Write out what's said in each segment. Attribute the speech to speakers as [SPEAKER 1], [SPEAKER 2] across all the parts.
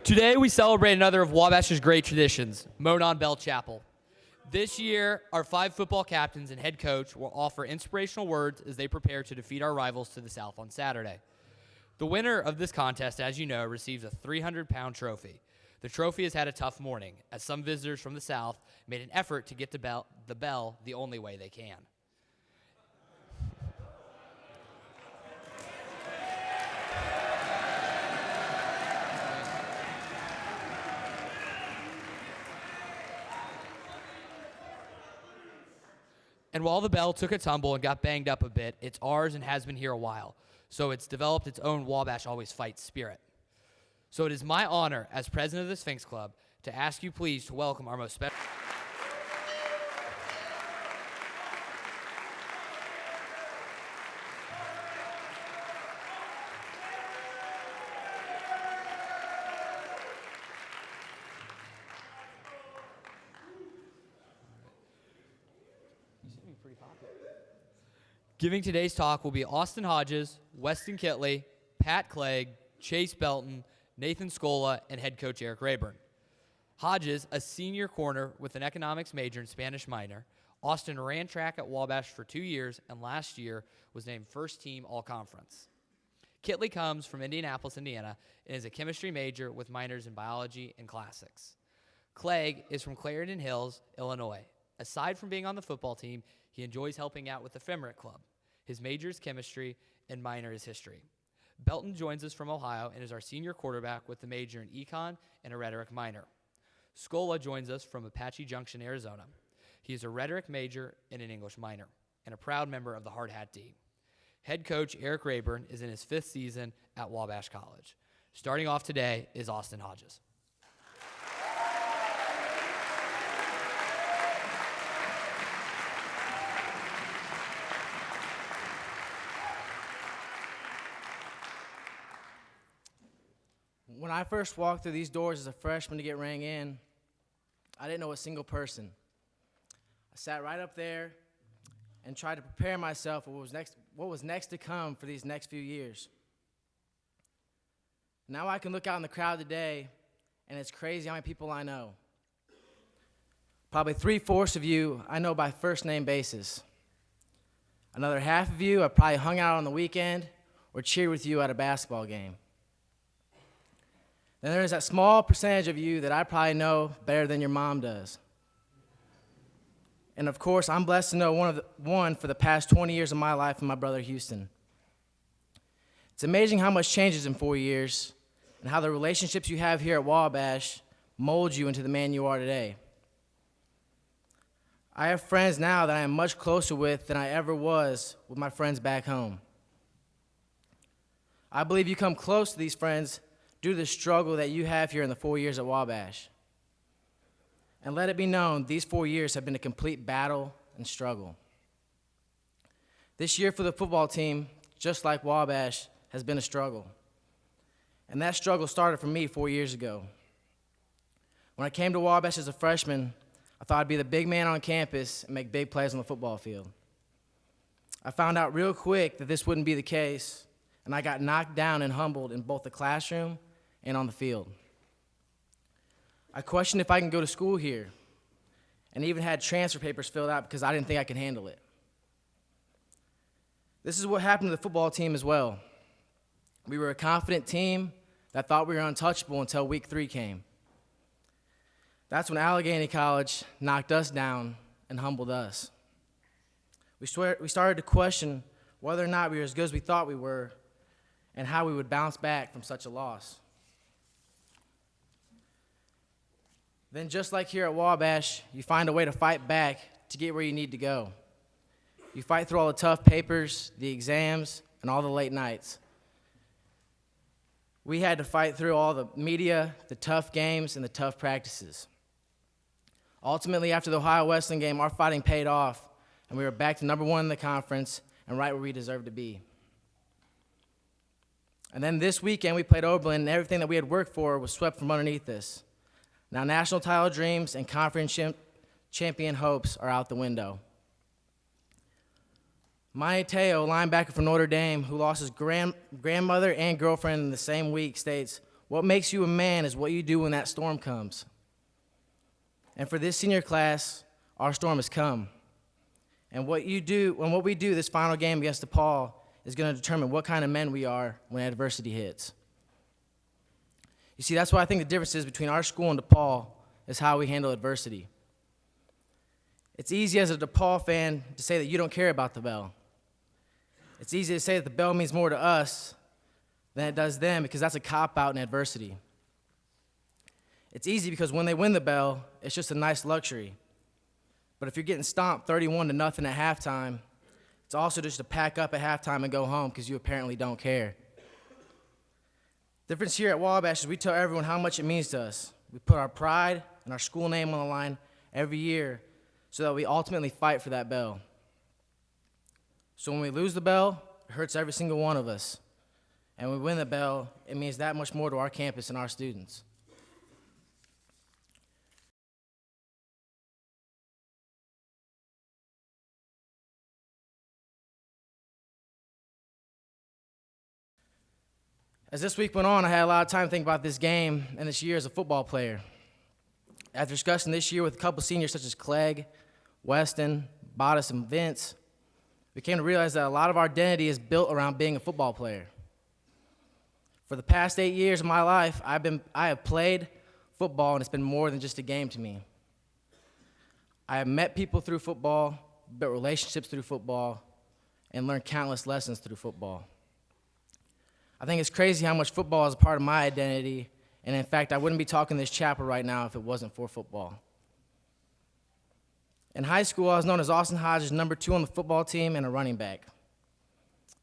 [SPEAKER 1] Today we celebrate another of Wabash's great traditions, Monon Bell Chapel. This year, our 5 football captains and head coach will offer inspirational words as they prepare to defeat our rivals to the south on Saturday. The winner of this contest, as you know, receives a 300-pound trophy. The trophy has had a tough morning, as some visitors from the south made an effort to get the bell the only way they can. And while the bell took a tumble and got banged up a bit, it's ours and has been here a while. So it's developed its own Wabash Always Fight spirit. So it is my honor as president of the Sphinx Club to ask you please to welcome our most special... Giving today's talk will be Austin Hodges, Weston Kitley, Pat Clegg, Chase Belton, Nathan Scola, and head coach Eric Rayburn. Hodges, a senior corner with an economics major and Spanish minor. Austin ran track at Wabash for 2 years and last year was named first team all-conference. Kitley comes from Indianapolis, Indiana, and is a chemistry major with minors in biology and classics. Clegg is from Clarendon Hills, Illinois. Aside from being on the football team, he enjoys helping out with the Ephemerate Club. His major is chemistry and minor is history. Belton joins us from Ohio and is our senior quarterback with the major in econ and a rhetoric minor. Scola joins us from Apache Junction, Arizona. He is a rhetoric major and an English minor and a proud member of the Hard Hat D. Head coach Eric Rayburn is in his 5th season at Wabash College. Starting off today is Austin Hodges.
[SPEAKER 2] When I first walked through these doors as a freshman to get rang in, I didn't know a single person. I sat right up there and tried to prepare myself for what was next to come for these next few years. Now I can look out in the crowd today, and it's crazy how many people I know. Probably 3/4 of you I know by first name basis. Another half of you I probably hung out on the weekend or cheered with you at a basketball game. Then there's that small percentage of you that I probably know better than your mom does. And of course, I'm blessed to know one for the past 20 years of my life and my brother Houston. It's amazing how much changes in 4 years and how the relationships you have here at Wabash mold you into the man you are today. I have friends now that I am much closer with than I ever was with my friends back home. I believe you come close to these friends due to the struggle that you have here in the 4 years at Wabash. And let it be known, these 4 years have been a complete battle and struggle. This year for the football team, just like Wabash, has been a struggle. And that struggle started for me 4 years ago. When I came to Wabash as a freshman, I thought I'd be the big man on campus and make big plays on the football field. I found out real quick that this wouldn't be the case, and I got knocked down and humbled in both the classroom and on the field. I questioned if I can go to school here, and even had transfer papers filled out because I didn't think I could handle it. This is what happened to the football team as well. We were a confident team that thought we were untouchable until week 3 came. That's when Allegheny College knocked us down and humbled us. We started to question whether or not we were as good as we thought we were and how we would bounce back from such a loss. Then just like here at Wabash, you find a way to fight back to get where you need to go. You fight through all the tough papers, the exams, and all the late nights. We had to fight through all the media, the tough games, and the tough practices. Ultimately, after the Ohio Wesleyan game, our fighting paid off, and we were back to number 1 in the conference and right where we deserved to be. And then this weekend, we played Oberlin, and everything that we had worked for was swept from underneath us. Now, national title dreams and conference champion hopes are out the window. Maya Teo, linebacker from Notre Dame, who lost his grandmother and girlfriend in the same week, states, What makes you a man is what you do when that storm comes. And for this senior class, our storm has come. And what we do this final game against DePaul is going to determine what kind of men we are when adversity hits. You see, that's why I think the difference is between our school and DePaul is how we handle adversity. It's easy as a DePaul fan to say that you don't care about the bell. It's easy to say that the bell means more to us than it does them because that's a cop-out in adversity. It's easy because when they win the bell, it's just a nice luxury. But if you're getting stomped 31-0 at halftime, it's also just to pack up at halftime and go home because you apparently don't care. The difference here at Wabash is we tell everyone how much it means to us. We put our pride and our school name on the line every year so that we ultimately fight for that bell. So when we lose the bell, it hurts every single one of us. And when we win the bell, it means that much more to our campus and our students. As this week went on, I had a lot of time to think about this game and this year as a football player. After discussing this year with a couple seniors such as Clegg, Weston, Bottas, and Vince, we came to realize that a lot of our identity is built around being a football player. For the past 8 years of my life, I have played football, and it's been more than just a game to me. I have met people through football, built relationships through football, and learned countless lessons through football. I think it's crazy how much football is a part of my identity, and in fact, I wouldn't be talking this chapel right now if it wasn't for football. In high school, I was known as Austin Hodges, number 2 on the football team and a running back.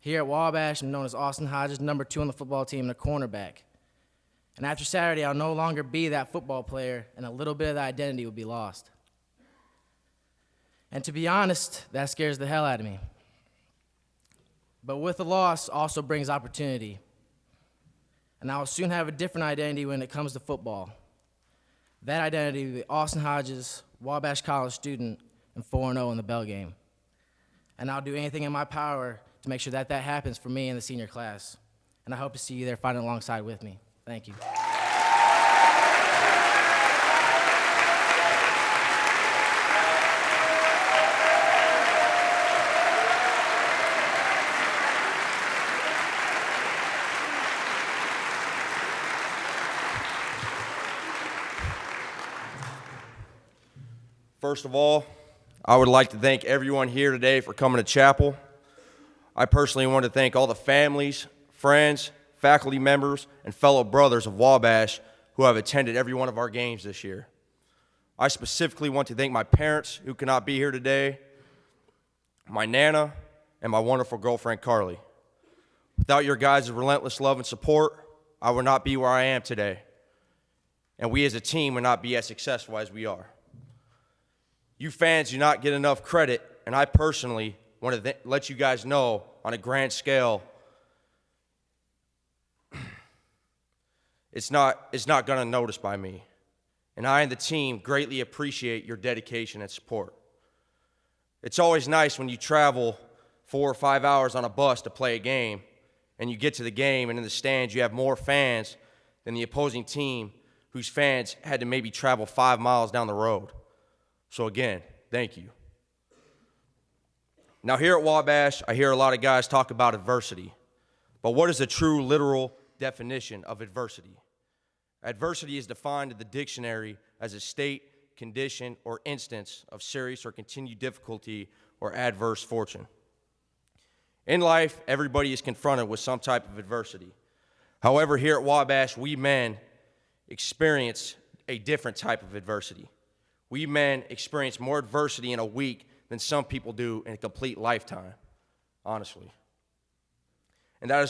[SPEAKER 2] Here at Wabash, I'm known as Austin Hodges, number 2 on the football team and a cornerback. And after Saturday, I'll no longer be that football player, and a little bit of that identity will be lost. And to be honest, that scares the hell out of me. But with the loss also brings opportunity. And I will soon have a different identity when it comes to football. That identity will be Austin Hodges, Wabash College student, and 4-0 in the bell game. And I'll do anything in my power to make sure that that happens for me in the senior class. And I hope to see you there fighting alongside with me. Thank you.
[SPEAKER 3] First of all, I would like to thank everyone here today for coming to chapel. I personally want to thank all the families, friends, faculty members, and fellow brothers of Wabash who have attended every one of our games this year. I specifically want to thank my parents who cannot be here today, my Nana, and my wonderful girlfriend, Carly. Without your guys' relentless love and support, I would not be where I am today. And we as a team would not be as successful as we are. You fans do not get enough credit, and I personally want to let you guys know on a grand scale, it's not going to notice by me. And I and the team greatly appreciate your dedication and support. It's always nice when you travel 4 or 5 hours on a bus to play a game, and you get to the game, and in the stands you have more fans than the opposing team whose fans had to maybe travel 5 miles down the road. So again, thank you. Now here at Wabash, I hear a lot of guys talk about adversity. But what is the true literal definition of adversity? Adversity is defined in the dictionary as a state, condition, or instance of serious or continued difficulty or adverse fortune. In life, everybody is confronted with some type of adversity. However, here at Wabash, we men experience a different type of adversity. We men experience more adversity in a week than some people do in a complete lifetime, honestly. And that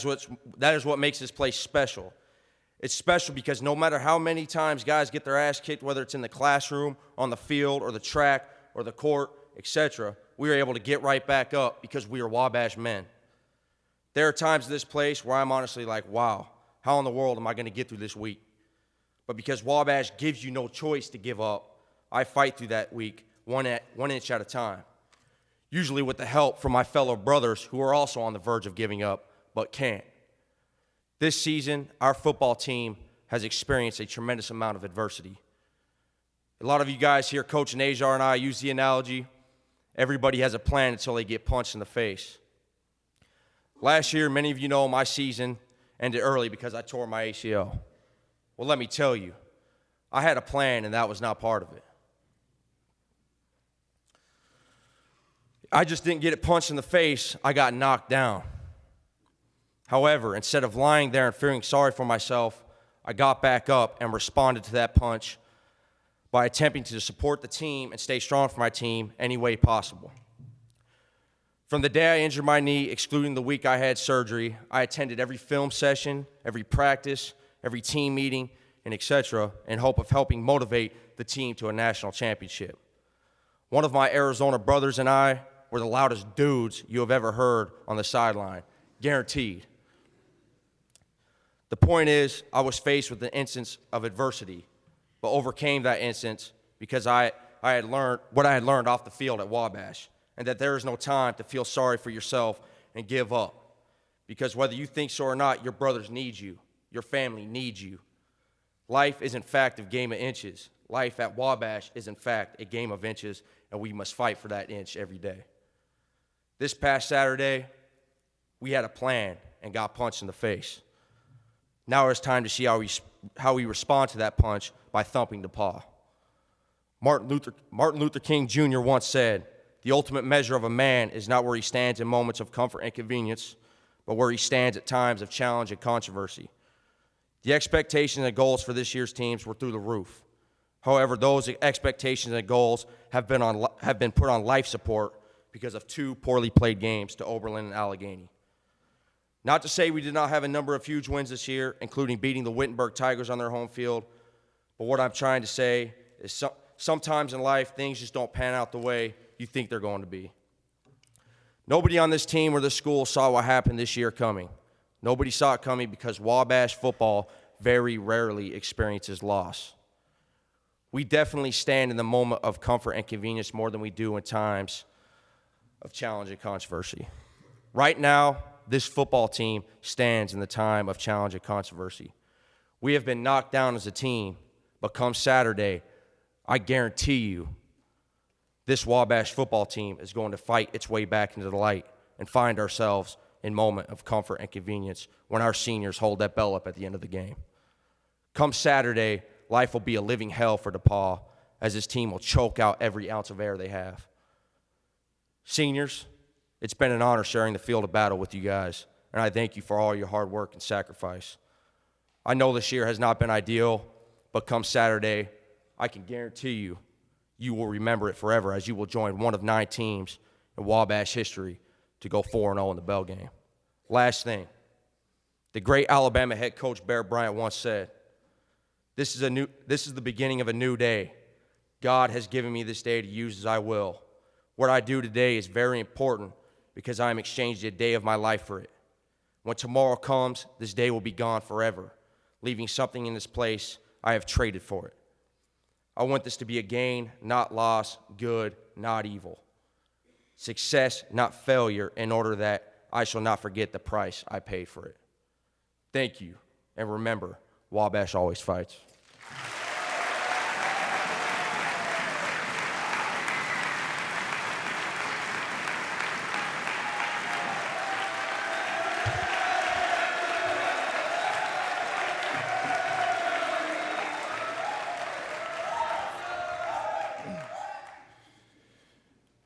[SPEAKER 3] is what makes this place special. It's special because no matter how many times guys get their ass kicked, whether it's in the classroom, on the field, or the track, or the court, etc., we are able to get right back up because we are Wabash men. There are times in this place where I'm honestly like, wow, how in the world am I going to get through this week? But because Wabash gives you no choice to give up, I fight through that week one inch at a time, usually with the help from my fellow brothers who are also on the verge of giving up but can't. This season, our football team has experienced a tremendous amount of adversity. A lot of you guys here, Coach Najar and I, use the analogy, everybody has a plan until they get punched in the face. Last year, many of you know my season ended early because I tore my ACL. Well, let me tell you, I had a plan, and that was not part of it. I just didn't get it punched in the face. I got knocked down. However, instead of lying there and feeling sorry for myself, I got back up and responded to that punch by attempting to support the team and stay strong for my team any way possible. From the day I injured my knee, excluding the week I had surgery, I attended every film session, every practice, every team meeting, and etc., in hope of helping motivate the team to a national championship. One of my Arizona brothers and I were the loudest dudes you have ever heard on the sideline, guaranteed. The point is, I was faced with an instance of adversity, but overcame that instance because I had learned what I had learned off the field at Wabash, and that there is no time to feel sorry for yourself and give up. Because whether you think so or not, your brothers need you. Your family needs you. Life is, in fact, a game of inches. Life at Wabash is, in fact, a game of inches, and we must fight for that inch every day. This past Saturday, we had a plan and got punched in the face. Now it's time to see how we respond to that punch by thumping DePaul. Martin Luther King Jr. once said, "The ultimate measure of a man is not where he stands in moments of comfort and convenience, but where he stands at times of challenge and controversy." The expectations and goals for this year's teams were through the roof. However, those expectations and goals have been put on life support because of 2 poorly played games to Oberlin and Allegheny. Not to say we did not have a number of huge wins this year, including beating the Wittenberg Tigers on their home field, but what I'm trying to say is sometimes in life, things just don't pan out the way you think they're going to be. Nobody on this team or this school saw what happened this year coming. Nobody saw it coming because Wabash football very rarely experiences loss. We definitely stand in the moment of comfort and convenience more than we do in times of challenge and controversy. Right now, this football team stands in the time of challenge and controversy. We have been knocked down as a team, but come Saturday, I guarantee you, this Wabash football team is going to fight its way back into the light and find ourselves in moment of comfort and convenience when our seniors hold that bell up at the end of the game. Come Saturday, life will be a living hell for DePaul as this team will choke out every ounce of air they have. Seniors, it's been an honor sharing the field of battle with you guys, and I thank you for all your hard work and sacrifice. I know this year has not been ideal, but come Saturday, I can guarantee you, you will remember it forever as you will join one of 9 teams in Wabash history to go 4-0 in the bell game. Last thing, the great Alabama head coach Bear Bryant once said, this is the beginning of a new day. God has given me this day to use as I will. What I do today is very important because I am exchanging a day of my life for it. When tomorrow comes, this day will be gone forever, leaving something in this place I have traded for it. I want this to be a gain, not loss, good, not evil. Success, not failure, in order that I shall not forget the price I paid for it. Thank you, and remember, Wabash always fights.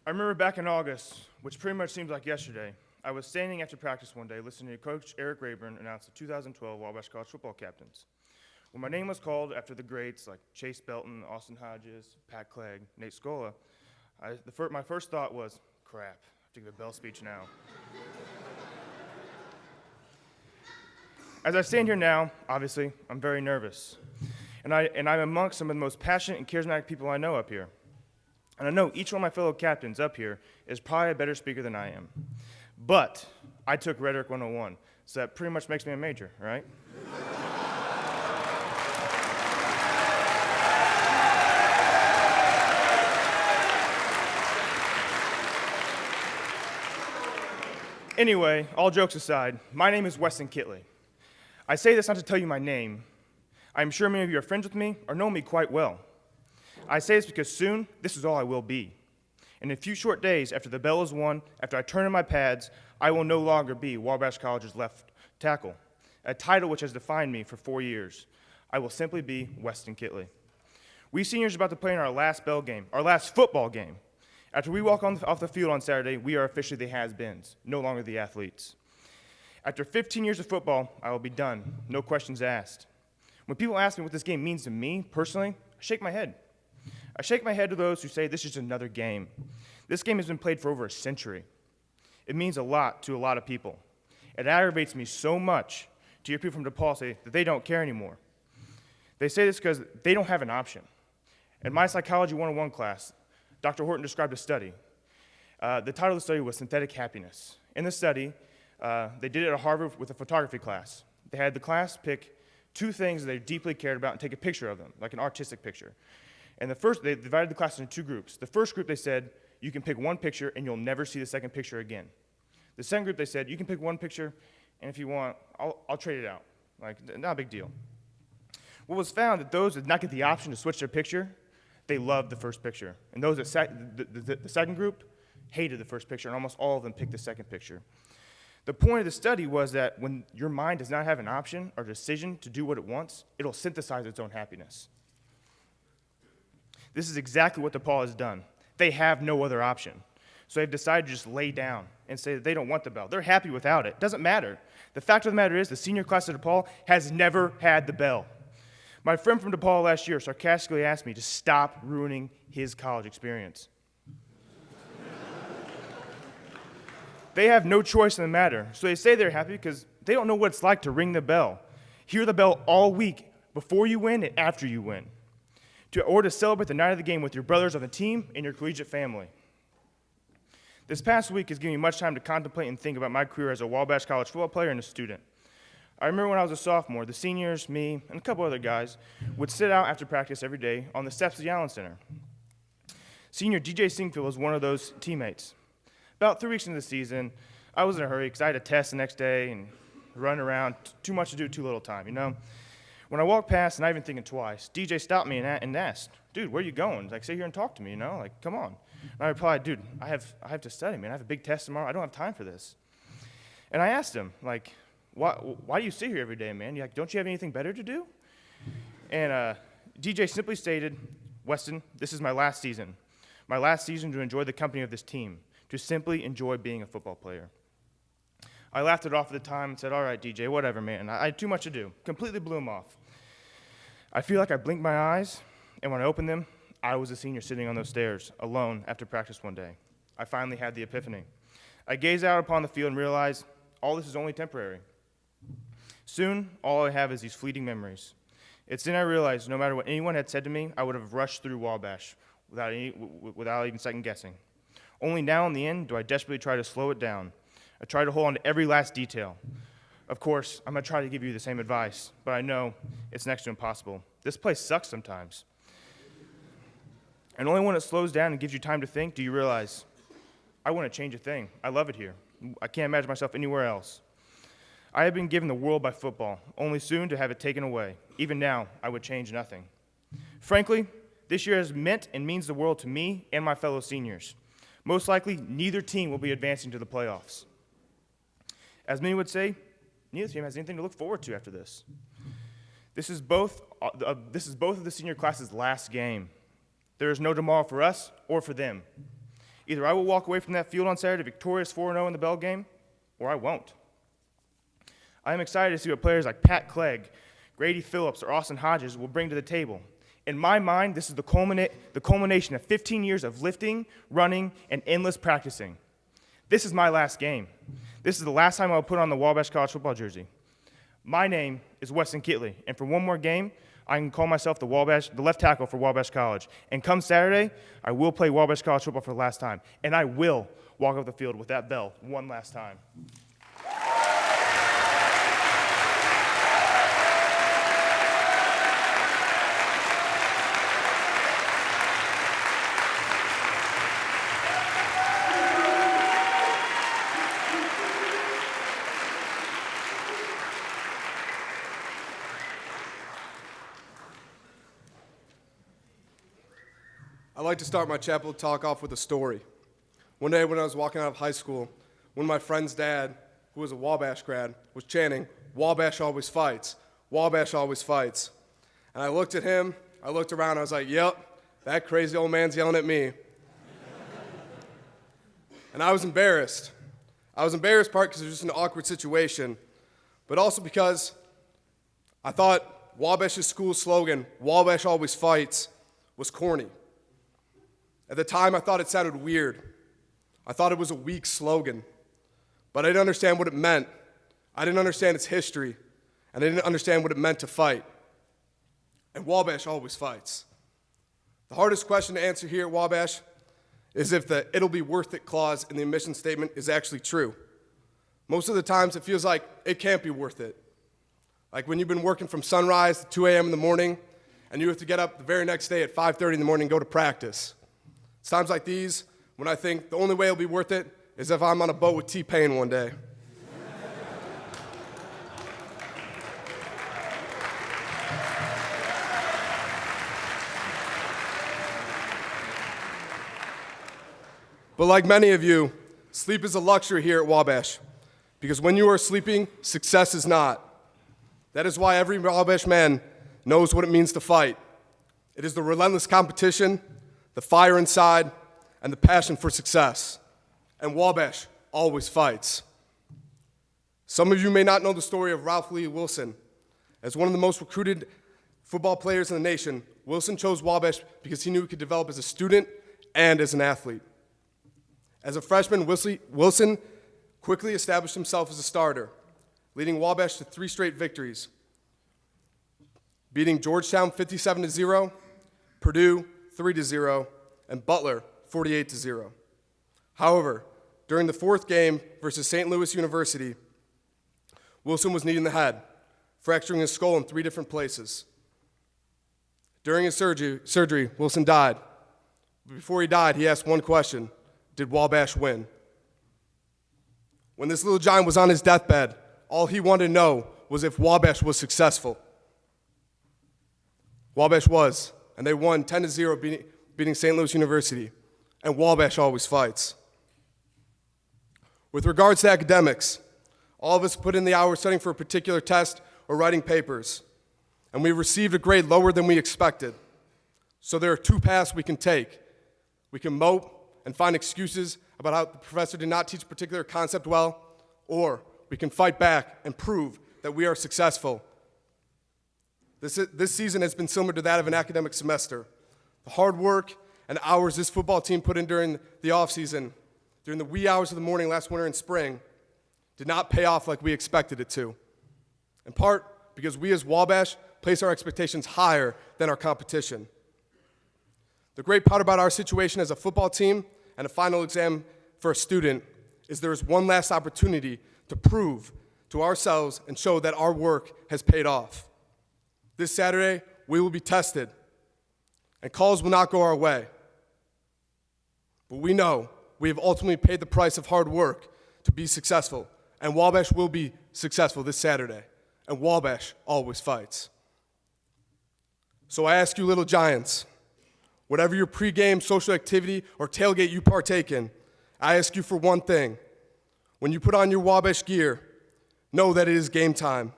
[SPEAKER 4] I remember back in August, which pretty much seems like yesterday, I was standing after practice one day listening to Coach Eric Rayburn announce the 2012 Wabash College football captains. When my name was called after the greats like Chase Belton, Austin Hodges, Pat Clegg, Nate Scola, my first thought was, crap, I have to give a bell speech now. As I stand here now, obviously, I'm very nervous. And I'm amongst some of the most passionate and charismatic people I know up here. And I know each one of my fellow captains up here is probably a better speaker than I am. But I took Rhetoric 101, so that pretty much makes me a major, right? Anyway, all jokes aside, my name is Weston Kitley. I say this not to tell you my name. I'm sure many of you are friends with me or know me quite well. I say this because soon, this is all I will be. In a few short days, after the bell is won, after I turn in my pads, I will no longer be Wabash College's left tackle, a title which has defined me for 4 years. I will simply be Weston Kitley. We seniors are about to play in our last bell game, our last football game. After we walk off the field on Saturday, we are officially the has-beens, no longer the athletes. After 15 years of football, I will be done, no questions asked. When people ask me what this game means to me, personally, I shake my head. I shake my head to those who say this is just another game. This game has been played for over a century. It means a lot to a lot of people. It aggravates me so much to hear people from DePaul say that they don't care anymore. They say this because they don't have an option. In my Psychology 101 class, Dr. Horton described a study. The title of the study was Synthetic Happiness. In the study, they did it at Harvard with a photography class. They had the class pick 2 things they deeply cared about and take a picture of them, like an artistic picture. And they divided the class into 2 groups. The first group, they said, you can pick 1 picture and you'll never see the second picture again. The second group, they said, you can pick 1 picture, and if you want, I'll trade it out. Like, not a big deal. What was found that those that did not get the option to switch their picture, they loved the first picture. And those that the second group hated the first picture, and almost all of them picked the second picture. The point of the study was that when your mind does not have an option or decision to do what it wants, it'll synthesize its own happiness. This is exactly what DePaul has done. They have no other option. So they've decided to just lay down and say that they don't want the bell. They're happy without it. Doesn't matter. The fact of the matter is the senior class at DePaul has never had the bell. My friend from DePaul last year sarcastically asked me to stop ruining his college experience. They have no choice in the matter. So they say they're happy because they don't know what it's like to ring the bell. Hear the bell all week before you win and after you win. Or to celebrate the night of the game with your brothers on the team and your collegiate family. This past week has given me much time to contemplate and think about my career as a Wabash College football player and a student. I remember when I was a sophomore, the seniors, me, and a couple other guys would sit out after practice every day on the steps of the Allen Center. Senior DJ Singfield was one of those teammates. About 3 weeks into the season, I was in a hurry because I had a test the next day and run around, too much to do, too little time, you know? When I walked past, not even thinking twice, DJ stopped me and asked, dude, where are you going? Like, sit here and talk to me, you know? Like, come on. And I replied, dude, I have to study, man. I have a big test tomorrow. I don't have time for this. And I asked him, like, why do you sit here every day, man? Like, don't you have anything better to do? And DJ simply stated, Weston, this is my last season. My last season to enjoy the company of this team, to simply enjoy being a football player. I laughed it off at the time and said, all right, DJ, whatever, man. I had too much to do. Completely blew him off. I feel like I blinked my eyes, and when I opened them, I was a senior sitting on those stairs, alone after practice one day. I finally had the epiphany. I gazed out upon the field and realized all this is only temporary. Soon, all I have is these fleeting memories. It's then I realized no matter what anyone had said to me, I would have rushed through Wabash without even second guessing. Only now in the end do I desperately try to slow it down. I try to hold on to every last detail. Of course, I'm going to try to give you the same advice, but I know it's next to impossible. This place sucks sometimes. And only when it slows down and gives you time to think do you realize, I want to change a thing. I love it here. I can't imagine myself anywhere else. I have been given the world by football, only soon to have it taken away. Even now, I would change nothing. Frankly, this year has meant and means the world to me and my fellow seniors. Most likely, neither team will be advancing to the playoffs. As many would say, neither team has anything to look forward to after this. This is both of the senior class's last game. There is no tomorrow for us or for them. Either I will walk away from that field on Saturday victorious 4-0 in the Bell game, or I won't. I am excited to see what players like Pat Clegg, Grady Phillips, or Austin Hodges will bring to the table. In my mind, this is the culmination of 15 years of lifting, running, and endless practicing. This is my last game. This is the last time I'll put on the Wabash College football jersey. My name is Weston Kitley, and for one more game, I can call myself the left tackle for Wabash College. And come Saturday, I will play Wabash College football for the last time, and I will walk off the field with that bell one last time.
[SPEAKER 5] I'd like to start my chapel talk off with a story. One day when I was walking out of high school, one of my friend's dad, who was a Wabash grad, was chanting, "Wabash always fights, Wabash always fights." And I looked at him, I looked around, I was like, yep, that crazy old man's yelling at me. And I was embarrassed. I was embarrassed part because it was just an awkward situation, but also because I thought Wabash's school slogan, "Wabash always fights," was corny. At the time, I thought it sounded weird. I thought it was a weak slogan, but I didn't understand what it meant. I didn't understand its history, and I didn't understand what it meant to fight. And Wabash always fights. The hardest question to answer here at Wabash is if the "it'll be worth it" clause in the admission statement is actually true. Most of the times it feels like it can't be worth it. Like when you've been working from sunrise to 2 a.m. in the morning, and you have to get up the very next day at 5:30 in the morning and go to practice. It's times like these when I think the only way it'll be worth it is if I'm on a boat with T-Pain one day. But like many of you, sleep is a luxury here at Wabash, because when you are sleeping, success is not. That is why every Wabash man knows what it means to fight. It is the relentless competition, the fire inside, and the passion for success. And Wabash always fights. Some of you may not know the story of Ralph Lee Wilson. As one of the most recruited football players in the nation, Wilson chose Wabash because he knew he could develop as a student and as an athlete. As a freshman, Wilson quickly established himself as a starter, leading Wabash to 3 straight victories, beating Georgetown 57-0, Purdue 3-0, and Butler 48-0. However, during the 4th game versus St. Louis University, Wilson was kneed in the head, fracturing his skull in 3 different places. During his surgery, Wilson died. Before he died, he asked one question: did Wabash win? When this little giant was on his deathbed, all he wanted to know was if Wabash was successful. Wabash was, and they won 10-0, beating St. Louis University, and Wabash always fights. With regards to academics, all of us put in the hours studying for a particular test or writing papers, and we received a grade lower than we expected. So there are 2 paths we can take. We can mope and find excuses about how the professor did not teach a particular concept well, or we can fight back and prove that we are successful. This season has been similar to that of an academic semester. The hard work and hours this football team put in during the offseason, during the wee hours of the morning last winter and spring, did not pay off like we expected it to. In part because we as Wabash place our expectations higher than our competition. The great part about our situation as a football team and a final exam for a student is there is one last opportunity to prove to ourselves and show that our work has paid off. This Saturday, we will be tested, and calls will not go our way. But we know we have ultimately paid the price of hard work to be successful, and Wabash will be successful this Saturday, and Wabash always fights. So I ask you, little giants, whatever your pregame social activity or tailgate you partake in, I ask you for one thing. When you put on your Wabash gear, know that it is game time.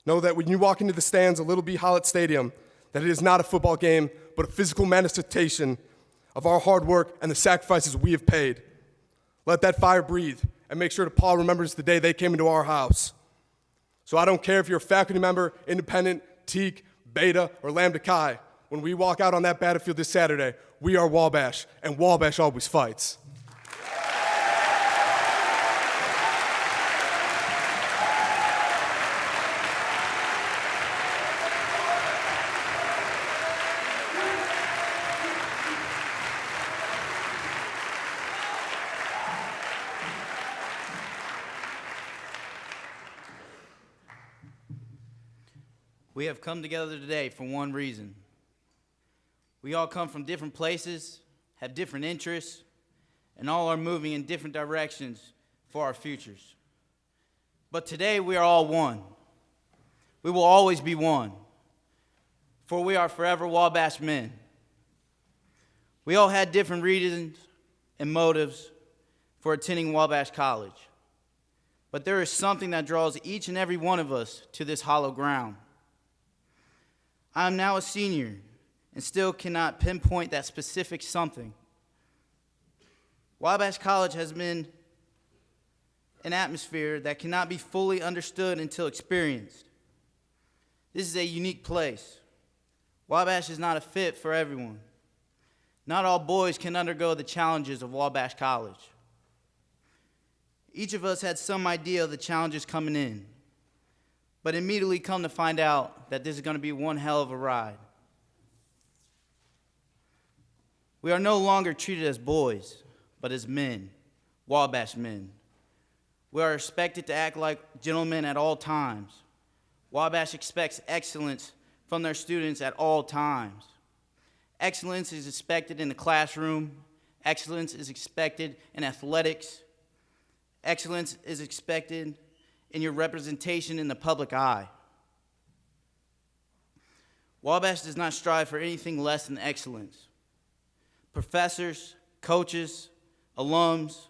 [SPEAKER 5] Know that when you walk into the stands of Little B. Hollett Stadium, that it is not a football game, but a physical manifestation of our hard work and the sacrifices we have paid. Let that fire breathe, and make sure that Paul remembers the day they came into our house. So I don't care if you're a faculty member, independent, Teak, Beta, or Lambda Chi. When we walk out on that battlefield this Saturday, we are Wabash, and Wabash always fights.
[SPEAKER 6] We have come together today for one reason. We all come from different places, have different interests, and all are moving in different directions for our futures. But today we are all one. We will always be one, for we are forever Wabash men. We all had different reasons and motives for attending Wabash College. But there is something that draws each and every one of us to this hollow ground. I am now a senior and still cannot pinpoint that specific something. Wabash College has been an atmosphere that cannot be fully understood until experienced. This is a unique place. Wabash is not a fit for everyone. Not all boys can undergo the challenges of Wabash College. Each of us had some idea of the challenges coming in, but immediately come to find out that this is going to be one hell of a ride. We are no longer treated as boys, but as men, Wabash men. We are expected to act like gentlemen at all times. Wabash expects excellence from their students at all times. Excellence is expected in the classroom. Excellence is expected in athletics. Excellence is expected in your representation in the public eye. Wabash does not strive for anything less than excellence. Professors, coaches, alums,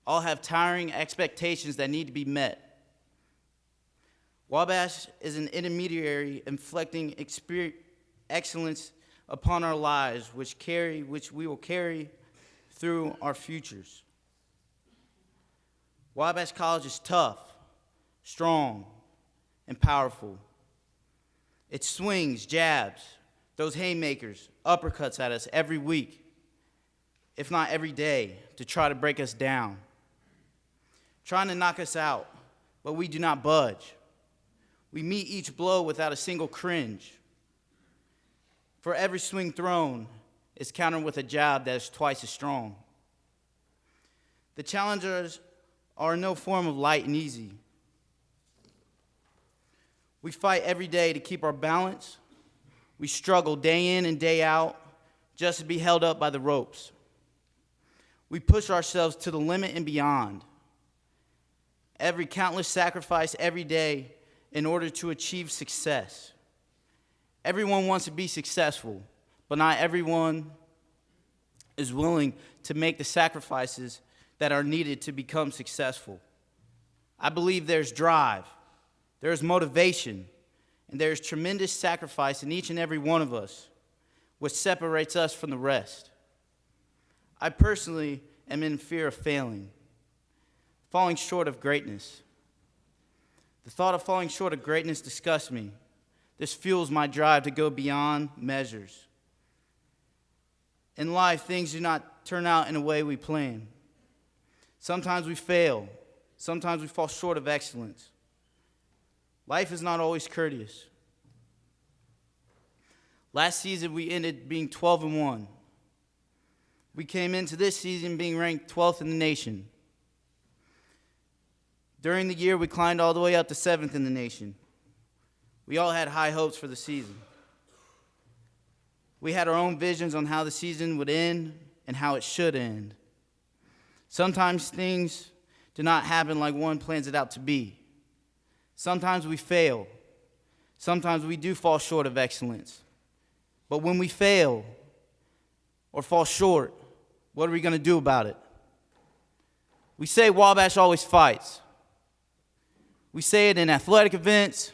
[SPEAKER 6] all have towering expectations that need to be met. Wabash is an intermediary inflecting excellence upon our lives, which we will carry through our futures. Wabash College is tough, strong, and powerful. It swings, jabs, throws haymakers, uppercuts at us every week, if not every day, to try to break us down, trying to knock us out, but we do not budge. We meet each blow without a single cringe. For every swing thrown is countered with a jab that is twice as strong. The challengers are no form of light and easy. We fight every day to keep our balance. We struggle day in and day out just to be held up by the ropes. We push ourselves to the limit and beyond. Every countless sacrifice every day in order to achieve success. Everyone wants to be successful, but not everyone is willing to make the sacrifices that are needed to become successful. I believe there's drive, there's motivation, and there's tremendous sacrifice in each and every one of us, which separates us from the rest. I personally am in fear of failing, falling short of greatness. The thought of falling short of greatness disgusts me. This fuels my drive to go beyond measures. In life, things do not turn out in a way we plan. Sometimes we fail. Sometimes we fall short of excellence. Life is not always courteous. Last season, we ended being 12-1. We came into this season being ranked 12th in the nation. During the year, we climbed all the way up to 7th in the nation. We all had high hopes for the season. We had our own visions on how the season would end and how it should end. Sometimes things do not happen like one plans it out to be. Sometimes we fail. Sometimes we do fall short of excellence. But when we fail or fall short, what are we going to do about it? We say Wabash always fights. We say it in athletic events.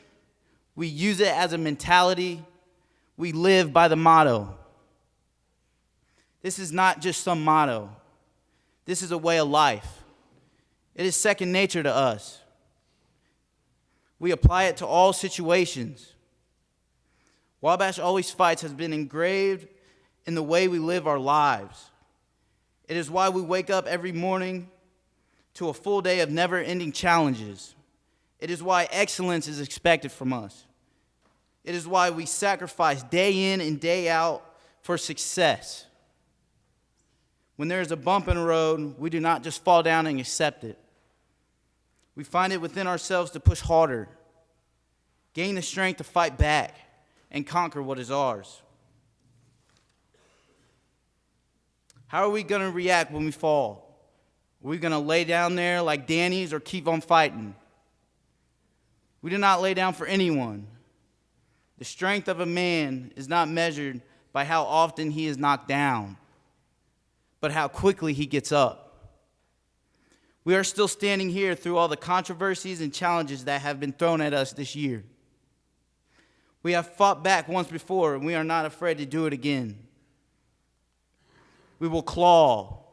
[SPEAKER 6] We use it as a mentality. We live by the motto. This is not just some motto. This is a way of life. It is second nature to us. We apply it to all situations. Wabash always fights has been engraved in the way we live our lives. It is why we wake up every morning to a full day of never-ending challenges. It is why excellence is expected from us. It is why we sacrifice day in and day out for success. When there is a bump in the road, we do not just fall down and accept it. We find it within ourselves to push harder, gain the strength to fight back, and conquer what is ours. How are we going to react when we fall? Are we going to lay down there like Danny's or keep on fighting? We do not lay down for anyone. The strength of a man is not measured by how often he is knocked down. but how quickly he gets up. We are still standing here through all the controversies and challenges that have been thrown at us this year. We have fought back once before, and we are not afraid to do it again. We will claw.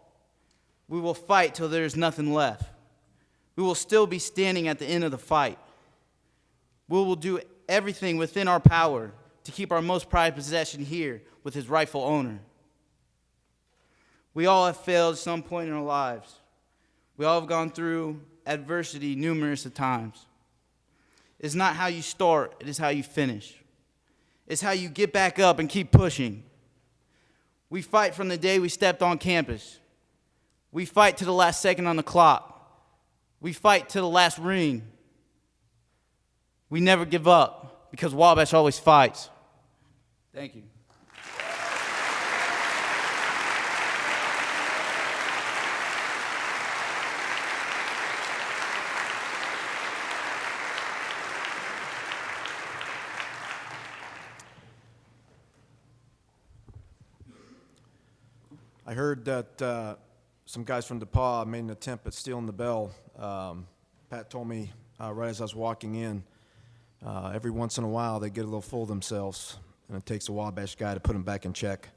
[SPEAKER 6] We will fight till there is nothing left. We will still be standing at the end of the fight. We will do everything within our power to keep our most prized possession here with his rightful owner. We all have failed at some point in our lives. We all have gone through adversity numerous times. It's not how you start, it is how you finish. It's how you get back up and keep pushing. We fight from the day we stepped on campus. We fight to the last second on the clock. We fight to the last ring. We never give up because Wabash always fights. Thank you.
[SPEAKER 7] I heard that some guys from DePaul made an attempt at stealing the bell. Pat told me right as I was walking in, every once in a while they get a little full of themselves, and it takes a Wabash guy to put them back in check.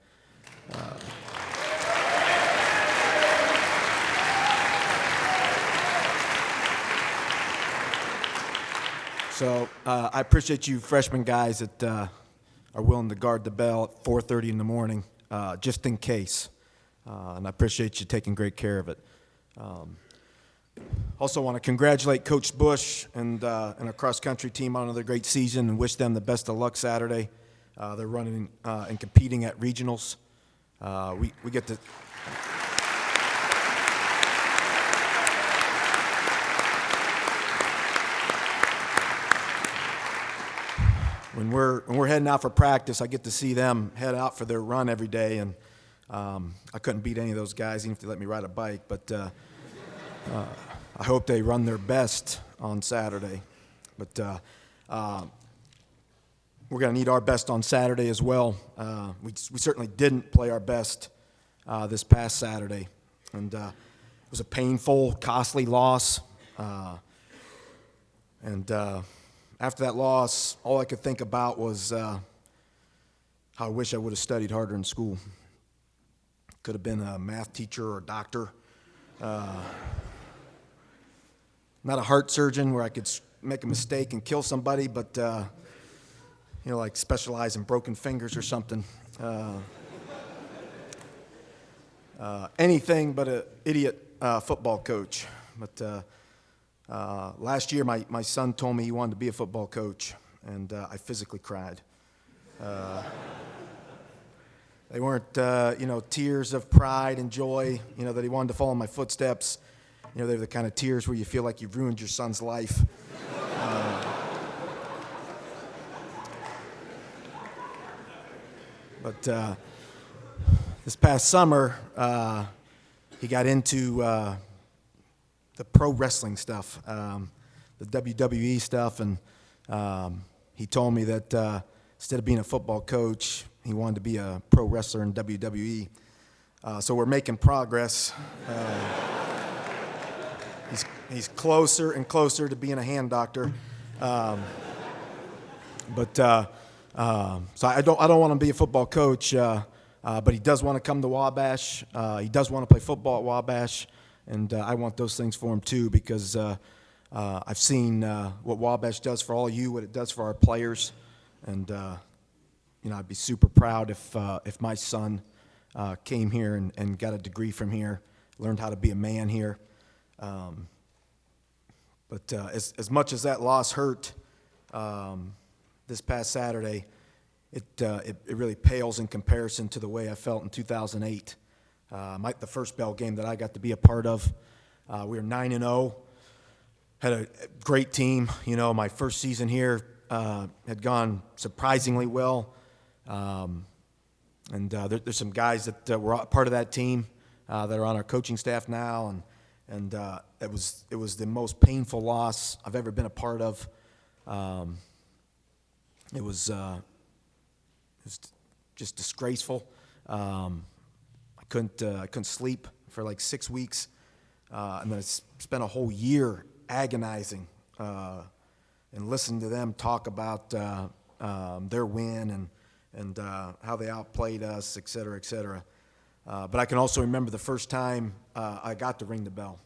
[SPEAKER 7] So I appreciate you freshman guys that are willing to guard the bell at 4:30 in the morning, just in case. And I appreciate you taking great care of it. Also want to congratulate Coach Bush and our cross-country team on another great season and wish them the best of luck Saturday. They're running and competing at regionals. We get to... When we're heading out for practice, I get to see them head out for their run every day, and I couldn't beat any of those guys, even if they let me ride a bike. But I hope they run their best on Saturday. But we're going to need our best on Saturday as well. We certainly didn't play our best this past Saturday, and it was a painful, costly loss. After that loss, all I could think about was how I wish I would have studied harder in school. Could have been a math teacher or a doctor. Not a heart surgeon where I could make a mistake and kill somebody, but like specialize in broken fingers or something. Anything but an idiot football coach. But last year, my son told me he wanted to be a football coach, and I physically cried. They weren't, tears of pride and joy, that he wanted to follow in my footsteps. They're the kind of tears where you feel like you've ruined your son's life. But this past summer, he got into the pro wrestling stuff, the WWE stuff, and he told me that instead of being a football coach, he wanted to be a pro wrestler in WWE. So we're making progress. He's closer and closer to being a hand doctor. So I don't want him to be a football coach, but he does want to come to Wabash. He does want to play football at Wabash, and I want those things for him too, because I've seen what Wabash does for all of you, what it does for our players, and I'd be super proud if my son came here and got a degree from here, learned how to be a man here. But as much as that loss hurt this past Saturday, it really pales in comparison to the way I felt in 2008. The first Bell game that I got to be a part of, we were 9-0, had a great team. My first season here had gone surprisingly well. There's some guys that were part of that team that are on our coaching staff now, and it was the most painful loss I've ever been a part of. It was just disgraceful. I couldn't sleep for like 6 weeks, and then I spent a whole year agonizing and listening to them talk about their win and how they outplayed us, et cetera, et cetera. But I can also remember the first time I got to ring the bell.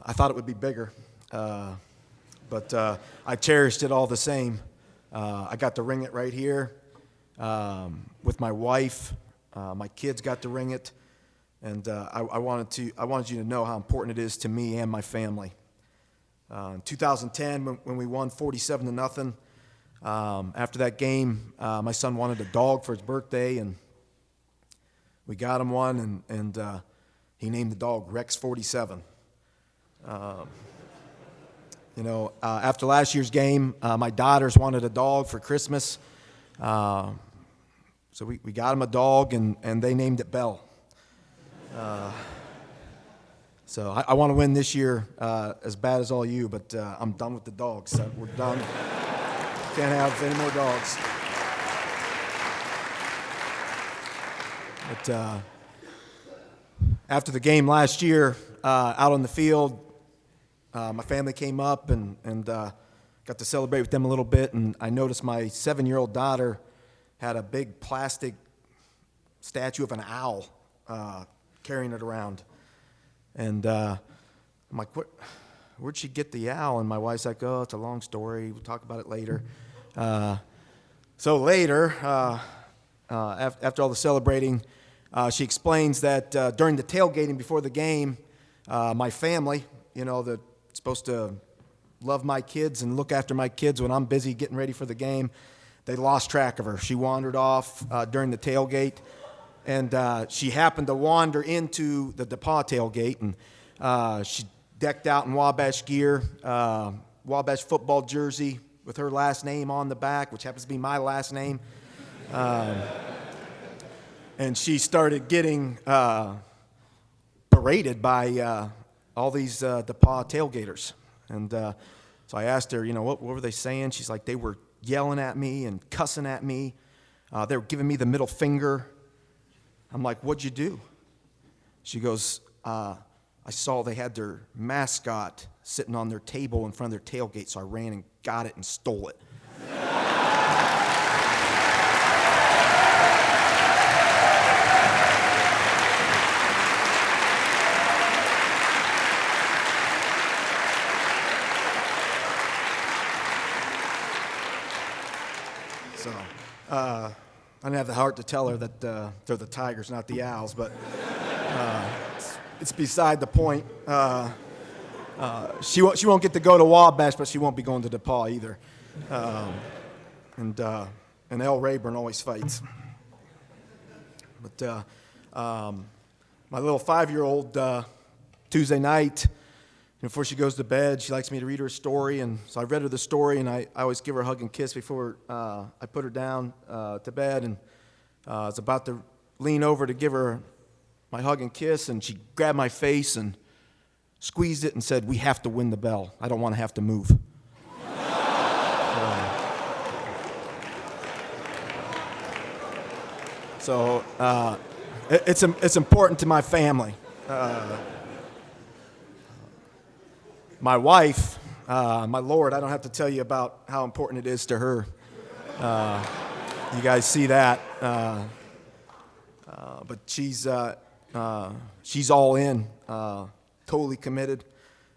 [SPEAKER 7] I thought it would be bigger, but I cherished it all the same. I got to ring it right here with my wife. My kids got to ring it, and I wanted you to know how important it is to me and my family. In 2010, when we won 47-0, after that game, my son wanted a dog for his birthday, and we got him one, and he named the dog Rex 47. After last year's game, my daughters wanted a dog for Christmas, so we got him a dog, and they named it Belle. So I want to win this year as bad as all you, but I'm done with the dogs. So we're done. Can't have any more dogs. But after the game last year, out on the field, my family came up and got to celebrate with them a little bit, and I noticed my 7-year-old daughter had a big plastic statue of an owl carrying it around. And I'm like, where'd she get the owl? And my wife's like, oh, it's a long story. We'll talk about it later. So later, after all the celebrating, she explains that during the tailgating before the game, my family, that's supposed to love my kids and look after my kids when I'm busy getting ready for the game, they lost track of her. She wandered off during the tailgate. And she happened to wander into the DePaul tailgate, and she decked out in Wabash gear, Wabash football jersey with her last name on the back, which happens to be my last name. And she started getting paraded by all these DePaul tailgaters. And so I asked her, what were they saying? She's like, they were yelling at me and cussing at me. They were giving me the middle finger. I'm like, what'd you do? She goes, I saw they had their mascot sitting on their table in front of their tailgate, so I ran and got it and stole it. So, I didn't have the heart to tell her that they're the Tigers, not the Owls, but it's beside the point. She won't get to go to Wabash, but she won't be going to DePaul either. And L. Rayburn always fights. But my little 5-year-old, Tuesday night, before she goes to bed, she likes me to read her a story, and so I read her the story, and I always give her a hug and kiss before I put her down to bed, and I was about to lean over to give her my hug and kiss, and she grabbed my face and squeezed it and said, "We have to win the bell. I don't want to have to move." So it's important to my family. My wife, my Lord, I don't have to tell you about how important it is to her. You guys see that. But she's all in, totally committed.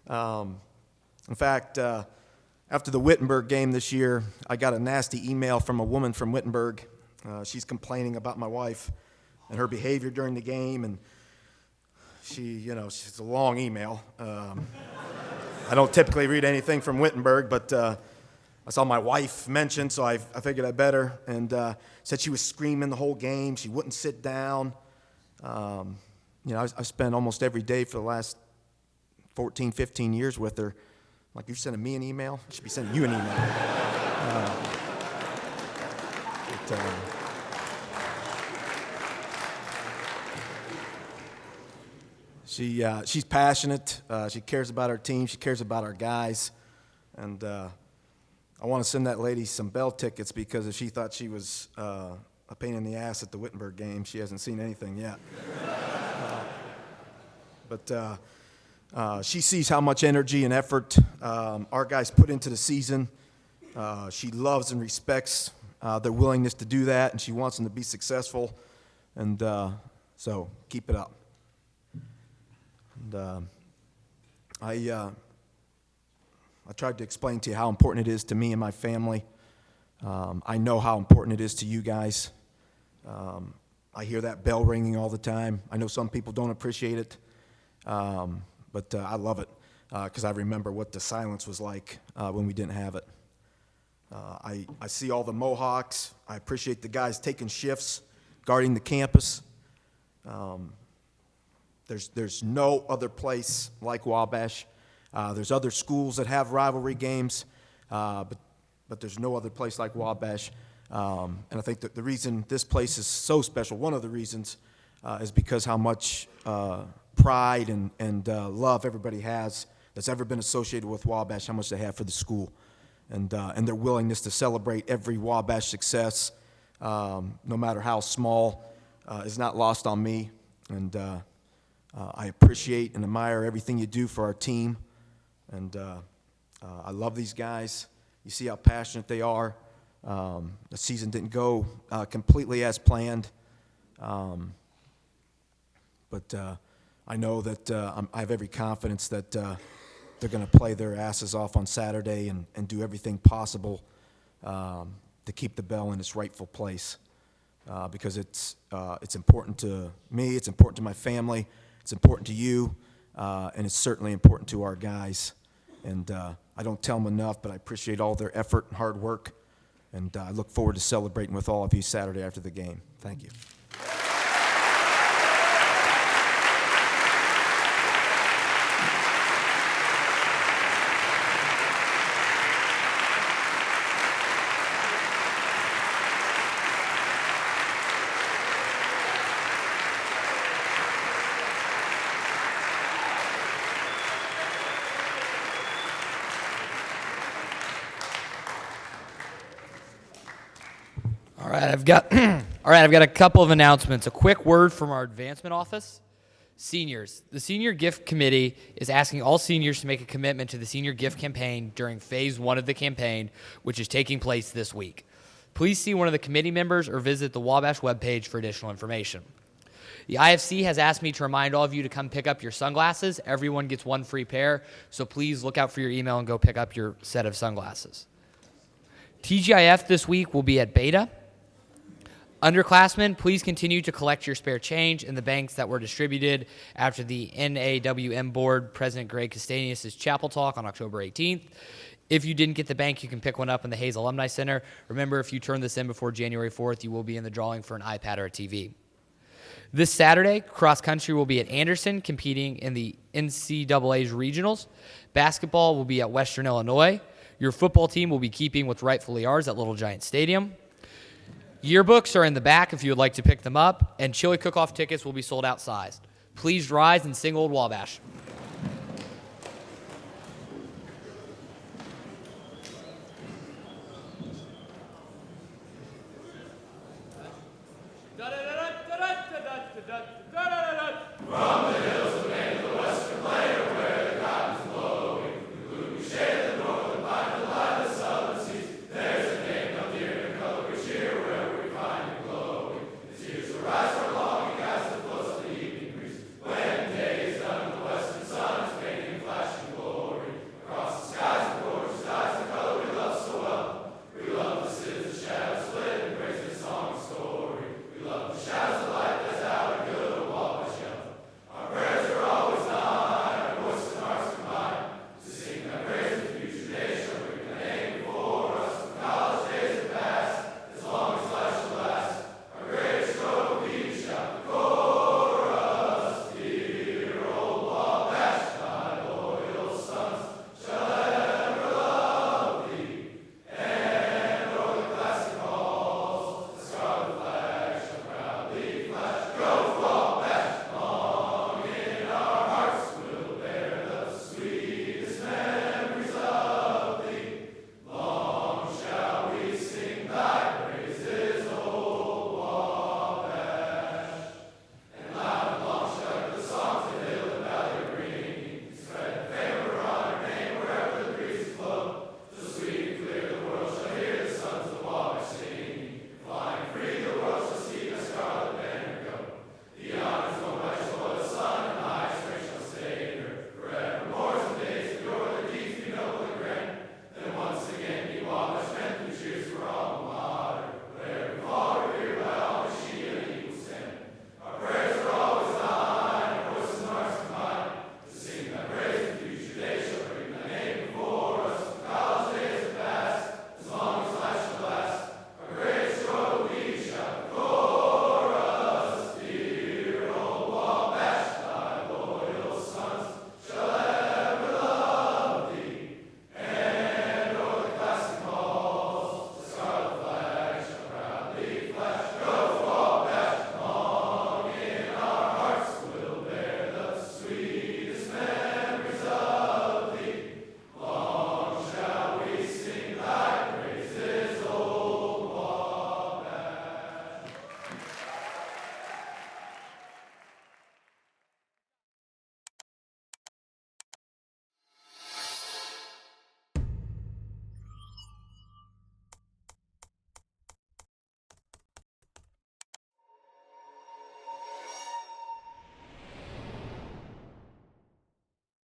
[SPEAKER 7] In fact, after the Wittenberg game this year, I got a nasty email from a woman from Wittenberg. She's complaining about my wife and her behavior during the game, and it's a long email. I don't typically read anything from Wittenberg, but I saw my wife mentioned, so I figured I better, and said she was screaming the whole game. She wouldn't sit down. I spent almost every day for the last 14, 15 years with her. Like, you're sending me an email? I should be sending you an email. She's passionate. She cares about our team. She cares about our guys. And I want to send that lady some Bell tickets, because if she thought she was a pain in the ass at the Wittenberg game. She hasn't seen anything yet. But she sees how much energy and effort our guys put into the season. She loves and respects their willingness to do that, and she wants them to be successful. And so keep it up. And I tried to explain to you how important it is to me and my family. I know how important it is to you guys. I hear that bell ringing all the time. I know some people don't appreciate it, but I love it because I remember what the silence was like when we didn't have it. I see all the Mohawks. I appreciate the guys taking shifts, guarding the campus. There's no other place like Wabash. There's other schools that have rivalry games, but there's no other place like Wabash. And I think that the reason this place is so special, one of the reasons, is because how much pride and love everybody has that's ever been associated with Wabash, how much they have for the school, and their willingness to celebrate every Wabash success, no matter how small, is not lost on me. And I appreciate and admire everything you do for our team. And I love these guys. You see how passionate they are. The season didn't go completely as planned. But I know that I have every confidence that they're going to play their asses off on Saturday and do everything possible to keep the bell in its rightful place. Because it's important to me, it's important to my family, it's important to you, and it's certainly important to our guys. And I don't tell them enough, but I appreciate all their effort and hard work. And I look forward to celebrating with all of you Saturday after the game. Thank you.
[SPEAKER 1] I've got a couple of announcements. A quick word from our advancement office. Seniors. The Senior Gift Committee is asking all seniors to make a commitment to the Senior Gift Campaign during Phase 1 of the campaign, which is taking place this week. Please see one of the committee members or visit the Wabash webpage for additional information. The IFC has asked me to remind all of you to come pick up your sunglasses. Everyone gets one free pair, so please look out for your email and go pick up your set of sunglasses. TGIF this week will be at Beta. Underclassmen, please continue to collect your spare change in the banks that were distributed after the NAWM board President Greg Castanius' chapel talk on October 18th. If you didn't get the bank, you can pick one up in the Hayes Alumni Center. Remember, if you turn this in before January 4th, you will be in the drawing for an iPad or a TV. This Saturday, cross country will be at Anderson competing in the NCAA's regionals. Basketball will be at Western Illinois. Your football team will be keeping what's rightfully ours at Little Giant Stadium. Yearbooks are in the back if you would like to pick them up, and chili cook-off tickets will be sold outside. Please rise and sing Old Wabash. Da da da da da da da da da da.